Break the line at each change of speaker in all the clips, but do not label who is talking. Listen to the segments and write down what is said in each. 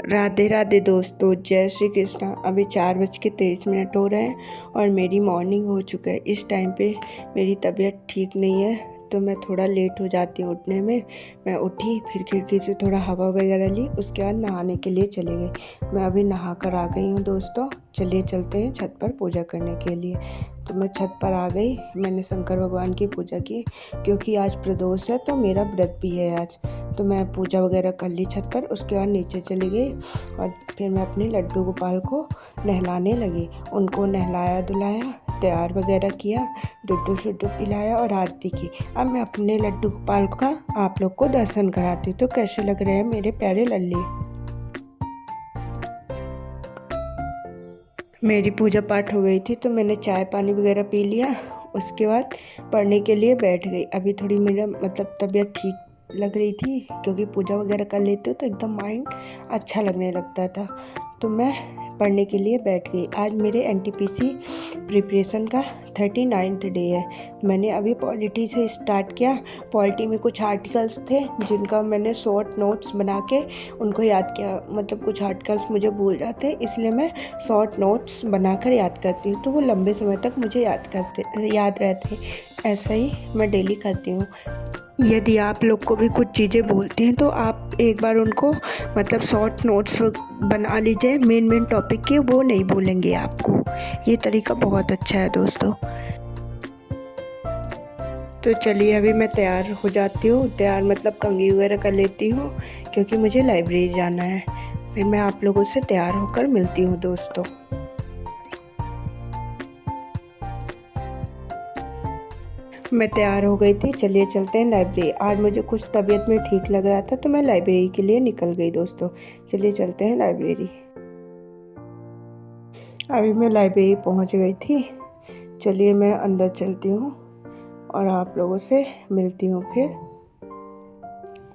राधे राधे दोस्तों, जय श्री कृष्णा। अभी 4:23 हो रहे हैं और मेरी मॉर्निंग हो चुका है। इस टाइम पे मेरी तबीयत ठीक नहीं है तो मैं थोड़ा लेट हो जाती हूँ उठने में। मैं उठी, फिर खिड़की से थोड़ा हवा वगैरह ली, उसके बाद नहाने के लिए चले गए। मैं अभी नहा कर आ गई हूँ दोस्तों। चलिए चलते हैं छत पर पूजा करने के लिए। तो मैं छत पर आ गई। मैंने शंकर भगवान की पूजा की क्योंकि आज प्रदोष है तो मेरा व्रत भी है आज। तो मैं पूजा वगैरह कर ली छत पर। उसके बाद नीचे चली गई और फिर मैं अपने लड्डू गोपाल को नहलाने लगी। उनको नहलाया धुलाया, तैयार वगैरह किया, दुड्डू शुड्डू पिलाया और आरती की। अब मैं अपने लड्डू गोपाल का आप लोग को दर्शन कराती हूँ। तो कैसे लग रहे हैं मेरे प्यारे लल्ली। मेरी पूजा पाठ हो गई थी तो मैंने चाय पानी वगैरह पी लिया। उसके बाद पढ़ने के लिए बैठ गई। अभी थोड़ी मेरा तबीयत ठीक लग रही थी क्योंकि पूजा वगैरह कर लेते हो तो एकदम माइंड अच्छा लगने लगता था। तो मैं पढ़ने के लिए बैठ गई। आज मेरे एनटीपीसी प्रिपरेशन का 39वां डे है। मैंने अभी पॉलिटी से स्टार्ट किया। पॉलिटी में कुछ आर्टिकल्स थे जिनका मैंने शॉर्ट नोट्स बना के उनको याद किया। कुछ आर्टिकल्स मुझे भूल जाते इसलिए मैं शॉर्ट नोट्स बनाकर याद करती हूँ तो वो लंबे समय तक मुझे याद रहते। ऐसा ही मैं डेली करती हूँ। यदि आप लोग को भी कुछ चीज़ें भूलती हैं तो आप एक बार उनको शॉर्ट नोट्स बना लीजिए। मेन टॉपिक के वो नहीं भूलेंगे आपको। ये तरीका बहुत अच्छा है दोस्तों। तो चलिए अभी मैं तैयार हो जाती हूँ। तैयार कंघी वगैरह कर लेती हूँ क्योंकि मुझे लाइब्रेरी जाना है। फिर मैं आप लोगों से तैयार होकर मिलती हूँ दोस्तों। मैं तैयार हो गई थी। चलिए चलते हैं लाइब्रेरी। आज मुझे कुछ तबीयत में ठीक लग रहा था तो मैं लाइब्रेरी के लिए निकल गई दोस्तों। चलिए चलते हैं लाइब्रेरी। अभी मैं लाइब्रेरी पहुंच गई थी। चलिए मैं अंदर चलती हूँ और आप लोगों से मिलती हूँ। फिर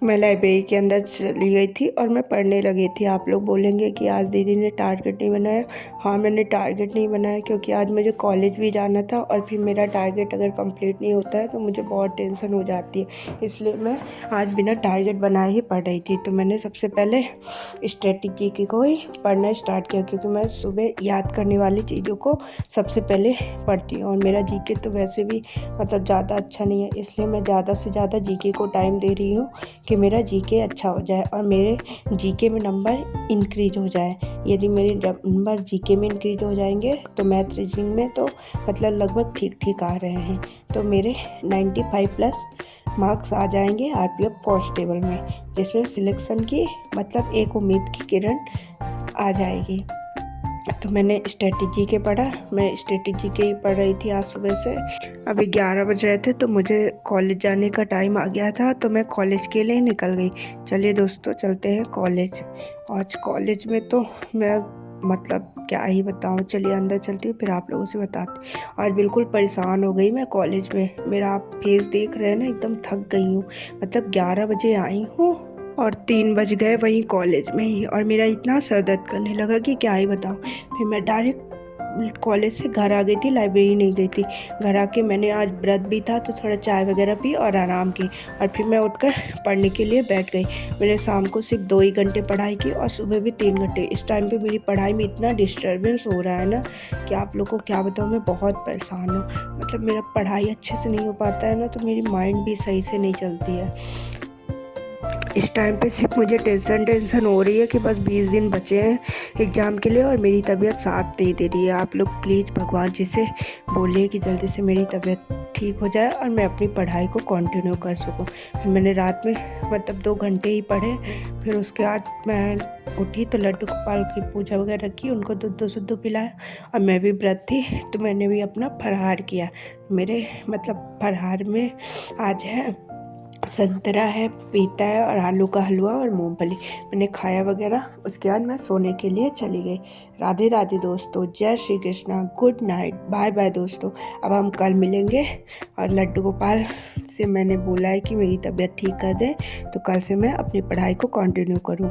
मैं लाइब्रेरी के अंदर चली गई थी और मैं पढ़ने लगी थी। आप लोग बोलेंगे कि आज दीदी ने टारगेट नहीं बनाया। हाँ, मैंने टारगेट नहीं बनाया क्योंकि आज मुझे कॉलेज भी जाना था और फिर मेरा टारगेट अगर कंप्लीट नहीं होता है तो मुझे बहुत टेंशन हो जाती है। इसलिए मैं आज बिना टारगेट बनाए ही पढ़ रही थी। तो मैंने सबसे पहले स्ट्रेटजी को ही पढ़ना स्टार्ट किया क्योंकि मैं सुबह याद करने वाली चीज़ों को सबसे पहले पढ़ती हूँ। और मेरा जीके तो वैसे भी ज़्यादा अच्छा नहीं है, इसलिए मैं ज़्यादा से ज़्यादा जीके को टाइम दे रही हूँ कि मेरा जीके अच्छा हो जाए और मेरे जीके में नंबर इंक्रीज हो जाए। यदि मेरे नंबर जीके में इंक्रीज हो जाएंगे तो मैथ रीजनिंग में तो लगभग ठीक ठीक आ रहे हैं। तो मेरे 95+ मार्क्स आ जाएंगे आरपीएफ कांस्टेबल में, जिसमें सिलेक्शन की एक उम्मीद की किरण आ जाएगी। तो मैंने स्ट्रेटजी के पढ़ा। मैं स्ट्रेटजी के ही पढ़ रही थी आज सुबह से। अभी 11 बज रहे थे तो मुझे कॉलेज जाने का टाइम आ गया था तो मैं कॉलेज के लिए निकल गई। चलिए दोस्तों चलते हैं कॉलेज। आज कॉलेज में तो मैं क्या ही बताऊं। चलिए अंदर चलती हूँ फिर आप लोगों से बताती हूँ। आज बिल्कुल परेशान हो गई मैं कॉलेज में। मेरा आप फेस देख रहे हैं ना, एकदम थक गई हूँ। 11 बजे आई हूँ और 3 बज गए वहीं कॉलेज में ही और मेरा इतना सर दर्द करने लगा कि क्या ही बताऊँ। फिर मैं डायरेक्ट कॉलेज से घर आ गई थी, लाइब्रेरी नहीं गई थी। घर आके मैंने आज व्रत भी था तो थोड़ा चाय वगैरह पी और आराम की और फिर मैं उठकर पढ़ने के लिए बैठ गई। मैंने शाम को सिर्फ 2 ही घंटे पढ़ाई की और सुबह भी 3 घंटे। इस टाइम पे मेरी पढ़ाई में इतना डिस्टर्बेंस हो रहा है ना कि आप लोगों को क्या बताऊँ। मैं बहुत परेशान हूँ। मेरा पढ़ाई अच्छे से नहीं हो पाता है ना तो मेरी माइंड भी सही से नहीं चलती है। इस टाइम पे सिर्फ मुझे टेंशन हो रही है कि बस 20 दिन बचे हैं एग्ज़ाम के लिए और मेरी तबीयत साथ नहीं दे रही है। आप लोग प्लीज़ भगवान जी से बोलिए कि जल्दी से मेरी तबीयत ठीक हो जाए और मैं अपनी पढ़ाई को कंटिन्यू कर सकूं। फिर मैंने रात में 2 घंटे ही पढ़े। फिर उसके बाद मैं उठी तो लड्डू गोपाल की पूजा वगैरह की, उनको दूध शुद्ध पिलाया और मैं भी व्रत थी तो मैंने भी अपना फलाहार किया। मेरे फलाहार में आज है संतरा है, पपीता है और आलू का हलवा और मूंगफली। मैंने खाया वगैरह। उसके बाद मैं सोने के लिए चली गई। राधे राधे दोस्तों, जय Shri Krishna, good night, bye bye दोस्तों। अब हम कल मिलेंगे और लड्डू गोपाल से मैंने बोला है कि मेरी तबीयत ठीक कर दे तो कल से मैं अपनी पढ़ाई को कंटिन्यू करूं।